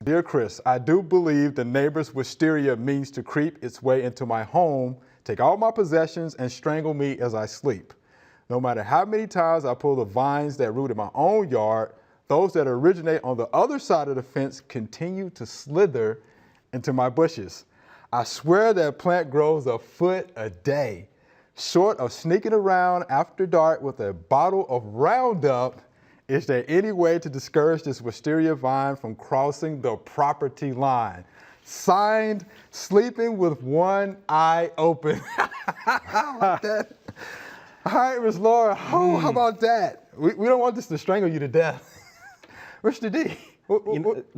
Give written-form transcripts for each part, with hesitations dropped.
Dear Chris, I do believe the neighbor's wisteria means to creep its way into my home, take all my possessions, and strangle me as I sleep. No matter how many times I pull the vines that root in my own yard, those that originate on the other side of the fence continue to slither into my bushes. I swear that plant grows a foot a day. Short of sneaking around after dark with a bottle of Roundup, is there any way to discourage this wisteria vine from crossing the property line? Signed, sleeping with one eye open. I like that. All right, Miss Laura, how about that? We don't want this to strangle you to death. Mr. D,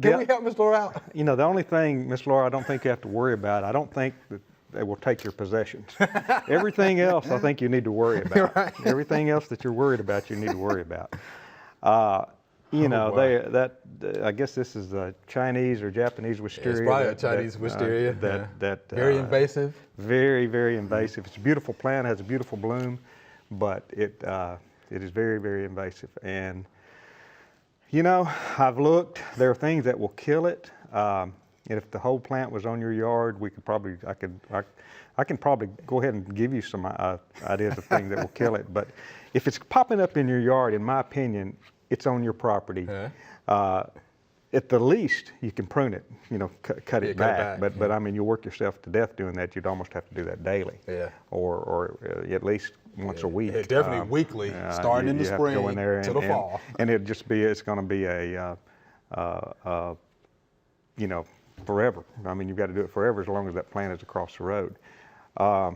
can we help Miss Laura out? You know, the only thing, Miss Laura, I don't think you have to worry about, I don't think that they will take your possessions. Everything else, I think you need to worry about. Right. Everything else that you're worried about, you need to worry about. I guess this is a Chinese or Japanese wisteria. It's probably a Chinese wisteria. Very invasive. Very, very invasive. It's a beautiful plant, has a beautiful bloom, but it is very, very invasive. And you know, I've looked. There are things that will kill it. And if the whole plant was on your yard, we could probably, I can probably go ahead and give you some ideas of things that will kill it. But if it's popping up in your yard, in my opinion, it's on your property. At the least, you can prune it, you know, cut it back. But I mean, you'll work yourself to death doing that. You'd almost have to do that daily, or at least once a week. Yeah, definitely weekly, starting in the spring go in there to the fall. And it's going to be a, you know, forever. I mean, you've got to do it forever as long as that plant is across the road. I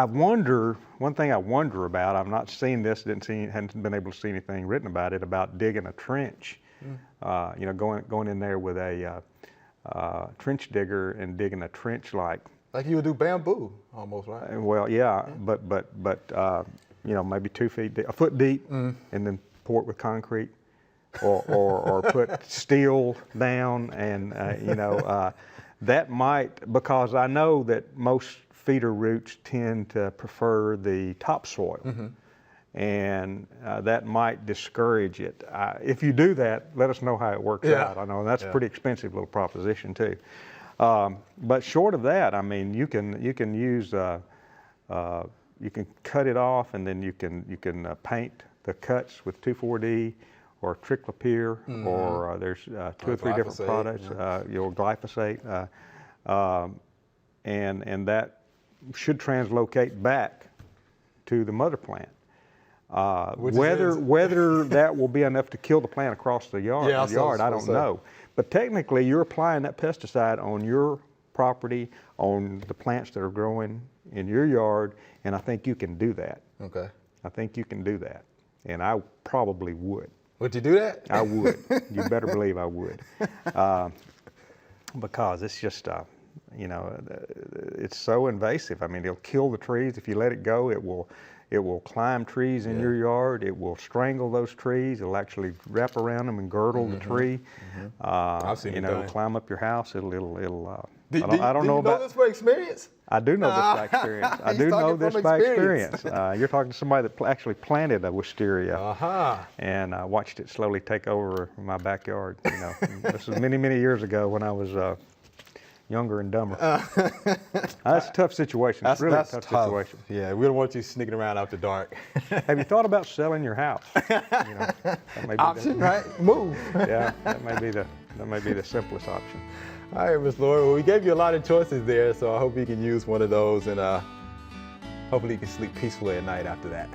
wonder, one thing I wonder about, I've not seen this, hadn't been able to see anything written about it, about digging a trench. You know, going in there with a trench digger and digging a trench like you would do bamboo, almost, right? Well, yeah, but you know, maybe 2 feet deep, a foot deep, and then pour it with concrete, or put steel down, and you know, that might, because I know that most feeder roots tend to prefer the topsoil, and that might discourage it. If you do that, let us know how it works out. I know that's a pretty expensive little proposition too. But short of that, I mean, you can use you can cut it off, and then you can paint the cuts with 2,4-D or triclopyr, or there's 2 or 3 different products. Your glyphosate, and that should translocate back to the mother plant. Whether that will be enough to kill the plant across the yard, I don't know. But technically, you're applying that pesticide on your property, on the plants that are growing in your yard, and I think you can do that. Okay. I think you can do that, and I probably would. Would you do that? I would. You better believe I would, because it's just, you know, it's so invasive. I mean, it'll kill the trees if you let it go. It will climb trees in your yard. It will strangle those trees. It'll actually wrap around them and girdle the tree. I've seen it it'll climb up your house. I don't know about this by experience. I do know this by experience. I do know this by experience. You're talking to somebody that actually planted a wisteria and watched it slowly take over my backyard. You know, this was many, many years ago when I was younger and dumber. That's a tough situation. It's really a tough situation. Yeah, we don't want you sneaking around after dark. Have you thought about selling your house? You know, that may be option, right? Move. Yeah, that may be the simplest option. All right, Ms. Laura. Well, we gave you a lot of choices there, so I hope you can use one of those, and hopefully you can sleep peacefully at night after that.